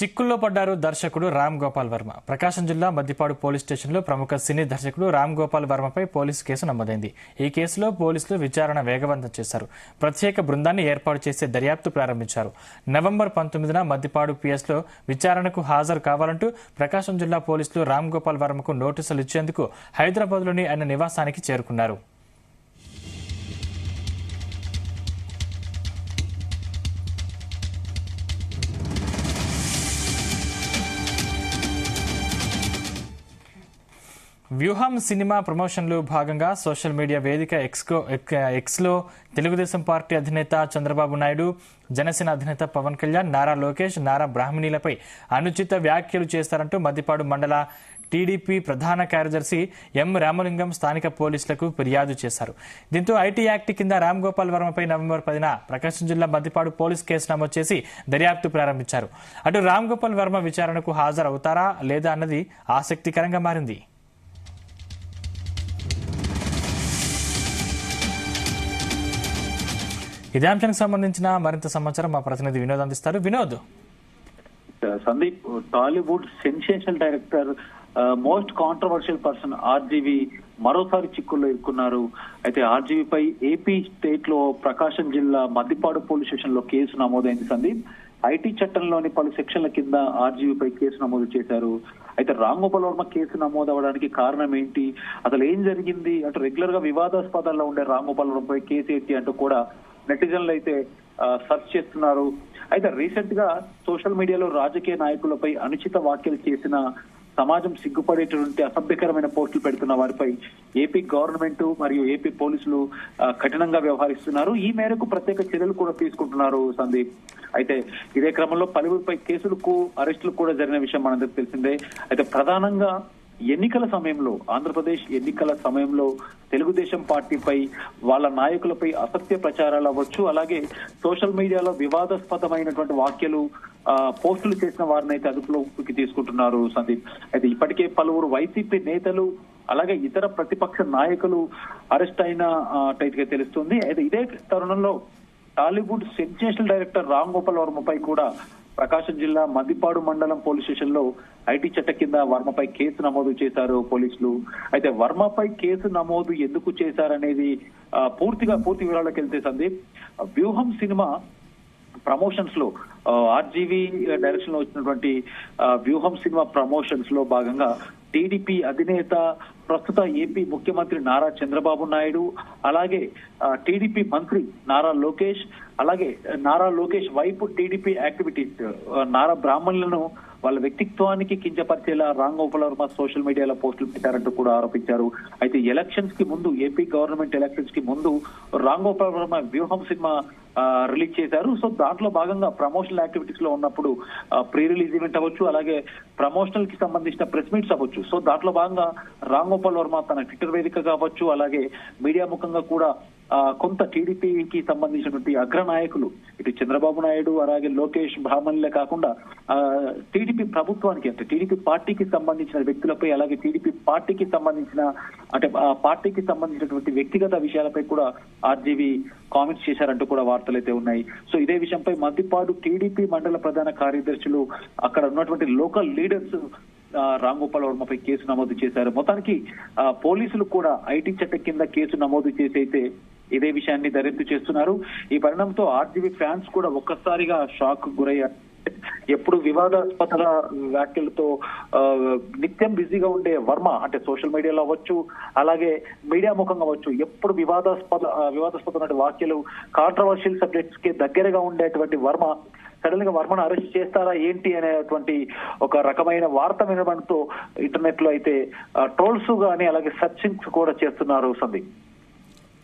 చిక్కుల్లో పడ్డారు దర్శకుడు రామ్ గోపాల్ వర్మ. ప్రకాశం జిల్లా మద్దిపాడు పోలీస్ స్టేషన్లో ప్రముఖ సినీ దర్శకుడు రామ్ గోపాల్ వర్మపై పోలీసు కేసు నమోదైంది. ఈ కేసులో పోలీసులు విచారణ వేగవంతం చేశారు. ప్రత్యేక బృందాన్ని ఏర్పాటు చేసే దర్యాప్తు ప్రారంభించారు. నవంబర్ 19న మద్దిపాడు పిఎస్లో విచారణకు హాజరు కావాలంటూ ప్రకాశం జిల్లా పోలీసులు రామ్ గోపాల్ వర్మకు నోటీసులు ఇచ్చేందుకు హైదరాబాద్లోని ఆయన నివాసానికి చేరుకున్నారు. వ్యూహం సినిమా ప్రమోషన్లో భాగంగా సోషల్ మీడియా వేదిక ఎక్స్లో తెలుగుదేశం పార్టీ అధినేత చంద్రబాబు నాయుడు, జనసేన అధినేత పవన్ కళ్యాణ్, నారా లోకేష్, నారా బ్రాహ్మణిలపై అనుచిత వ్యాఖ్యలు చేస్తారంటూ మద్దిపాడు మండల టీడీపీ ప్రధాన కార్యదర్శి ఎం రామలింగం స్థానిక పోలీసులకు ఫిర్యాదు చేశారు. దీంతో ఐటీ యాక్ట్ కింద రామ్ గోపాల్ వర్మపై నవంబర్ 10న ప్రకాశం జిల్లా మద్దిపాడు పోలీసు కేసు నమోదు చేసి దర్యాప్తు ప్రారంభించారు. అటు రామ్ గోపాల్ వర్మ విచారణకు హాజరవుతారా లేదా అన్నది ఆసక్తికరంగా మారింది. ఇదే అంశానికి సంబంధించిన మరింత సమాచారం మా ప్రతినిధి వినోద్ అందిస్తారు. Vinod. Sandeep, Tollywood sensational director, most controversial person RGV మరోసారి చిక్కుల్లో ఇరుక్కున్నారు. అయితే ఆర్జీవిపై ఏపీ స్టేట్ లో ప్రకాశం జిల్లా మద్దిపాడు పోలీస్ స్టేషన్ లో కేసు నమోదైంది. సందీప్, ఐటీ చట్టంలోని పలు సెక్షన్ల కింద ఆర్జీవిపై కేసు నమోదు చేశారు. అయితే రామ్ గోపాల్ వర్మ కేసు నమోదు అవ్వడానికి కారణం ఏంటి, అసలు ఏం జరిగింది, అటు రెగ్యులర్ గా వివాదాస్పదాల్లో ఉండే రామ్ గోపాల్ వర్మపై కేసు ఏంటి అంటూ కూడా నెటిజన్లు అయితే సెర్చ్ చేస్తున్నారు. అయితే రీసెంట్ గా సోషల్ మీడియాలో రాజకీయ నాయకులపై అనుచిత వ్యాఖ్యలు చేసిన, సమాజం సిగ్గుపడేటువంటి అసభ్యకరమైన పోస్టులు పెడుతున్న వారిపై ఏపీ గవర్నమెంట్ మరియు ఏపీ పోలీసులు కఠినంగా వ్యవహరిస్తున్నారు. ఈ మేరకు ప్రత్యేక చర్యలు కూడా తీసుకుంటున్నారు సందీప్. అయితే ఇదే క్రమంలో పలువురిపై కేసులకు అరెస్టులు కూడా జరిగిన విషయం మనందరికి తెలిసిందే. అయితే ప్రధానంగా ఎన్నికల సమయంలో, ఆంధ్రప్రదేశ్ ఎన్నికల సమయంలో తెలుగుదేశం పార్టీపై, వాళ్ళ నాయకులపై అసత్య ప్రచారాలు అవ్వచ్చు, అలాగే సోషల్ మీడియాలో వివాదాస్పదమైనటువంటి వ్యాఖ్యలు పోస్టులు చేసిన వారిని అయితే అదుపులోకి తీసుకుంటున్నారు సందీప్. అయితే ఇప్పటికే పలువురు వైసీపీ నేతలు అలాగే ఇతర ప్రతిపక్ష నాయకులు అరెస్ట్ అయిన టైట్గా తెలుస్తుంది. అయితే ఇదే తరుణంలో టాలీవుడ్ సెన్సేషనల్ డైరెక్టర్ రామ్ గోపాల్ వర్మపై కూడా ప్రకాశం జిల్లా మద్దిపాడు మండలం పోలీస్ స్టేషన్ లో ఐటీ చట్ట కింద వర్మపై కేసు నమోదు చేశారు పోలీసులు. అయితే వర్మపై కేసు నమోదు ఎందుకు చేశారనేది పూర్తి వివరాలకు వెళ్తే సందీప్, వ్యూహం సినిమా ప్రమోషన్స్ లో ఆర్జీవి డైరెక్షన్ లో వచ్చినటువంటి వ్యూహం సినిమా ప్రమోషన్స్ లో భాగంగా టీడీపీ అధినేత, ప్రస్తుత ఏపీ ముఖ్యమంత్రి నారా చంద్రబాబు నాయుడు, అలాగే టీడీపీ మంత్రి నారా లోకేష్, అలాగే నారా లోకేష్ వైపు టీడీపీ యాక్టివిటీస్ నారా బ్రాహ్మణులను వాళ్ళ వ్యక్తిత్వానికి కించపరిచేలా రామ్ గోపాల్ వర్మ సోషల్ మీడియాలో పోస్టులు పెట్టారంటూ కూడా ఆరోపించారు. అయితే ఎలక్షన్స్ కి ముందు, ఏపీ గవర్నమెంట్ ఎలక్షన్స్ కి ముందు రామ్ గోపాల్ వర్మ వ్యూహం సినిమా రిలీజ్ చేశారు. సో దాంట్లో భాగంగా ప్రమోషనల్ యాక్టివిటీస్ లో ఉన్నప్పుడు ప్రీ రిలీజ్ ఈవెంట్ అవ్వచ్చు, అలాగే ప్రమోషనల్ కి సంబంధించిన ప్రెస్ మీట్స్ అవ్వచ్చు. సో దాంట్లో భాగంగా రామ్ గోపాల్ వర్మ తన ట్విట్టర్ వేదిక కావచ్చు, అలాగే మీడియా ముఖంగా కూడా కొంత టీడీపీకి సంబంధించినటువంటి అగ్రనాయకులు, ఇటు చంద్రబాబు నాయుడు అలాగే లోకేష్ బ్రాహ్మణులే కాకుండా టీడీపీ ప్రభుత్వానికి, అంటే టీడీపీ పార్టీకి సంబంధించిన వ్యక్తులపై, అలాగే టీడీపీ పార్టీకి సంబంధించిన, అంటే పార్టీకి సంబంధించినటువంటి వ్యక్తిగత విషయాలపై కూడా ఆర్జీవి కామెంట్స్ చేశారంటూ కూడా వార్తలు అయితే ఉన్నాయి. సో ఇదే విషయంపై మద్దిపాడు టీడీపీ మండల ప్రధాన కార్యదర్శులు, అక్కడ ఉన్నటువంటి లోకల్ లీడర్స్ రామ్ గోపాల్ వర్మపై కేసు నమోదు చేశారు. మొత్తానికి పోలీసులు కూడా ఐటీ చట్టం కింద కేసు నమోదు చేసి అయితే ఇదే విషయాన్ని దర్యాప్తు చేస్తున్నారు. ఈ పరిణామంతో ఆర్జీవి ఫ్యాన్స్ కూడా ఒక్కసారిగా షాక్ గురయ్యారు. ఎప్పుడు వివాదాస్పద వ్యాఖ్యలతో నిత్యం బిజీగా ఉండే వర్మ, అంటే సోషల్ మీడియాలో అవ్వచ్చు, అలాగే మీడియా ముఖంగా అవ్వచ్చు, ఎప్పుడు వివాదాస్పదమైన వ్యాఖ్యలు, కాంట్రవర్షియల్ సబ్జెక్ట్స్ కి దగ్గరగా ఉండేటువంటి వర్మ సడన్ గా వర్మను అరెస్ట్ చేస్తారా ఏంటి అనేటువంటి ఒక రకమైన వార్త వినడంతో ఇంటర్నెట్ లో అయితే ట్రోల్స్ గానీ అలాగే సర్చింగ్స్ కూడా చేస్తున్నారు సందీప్.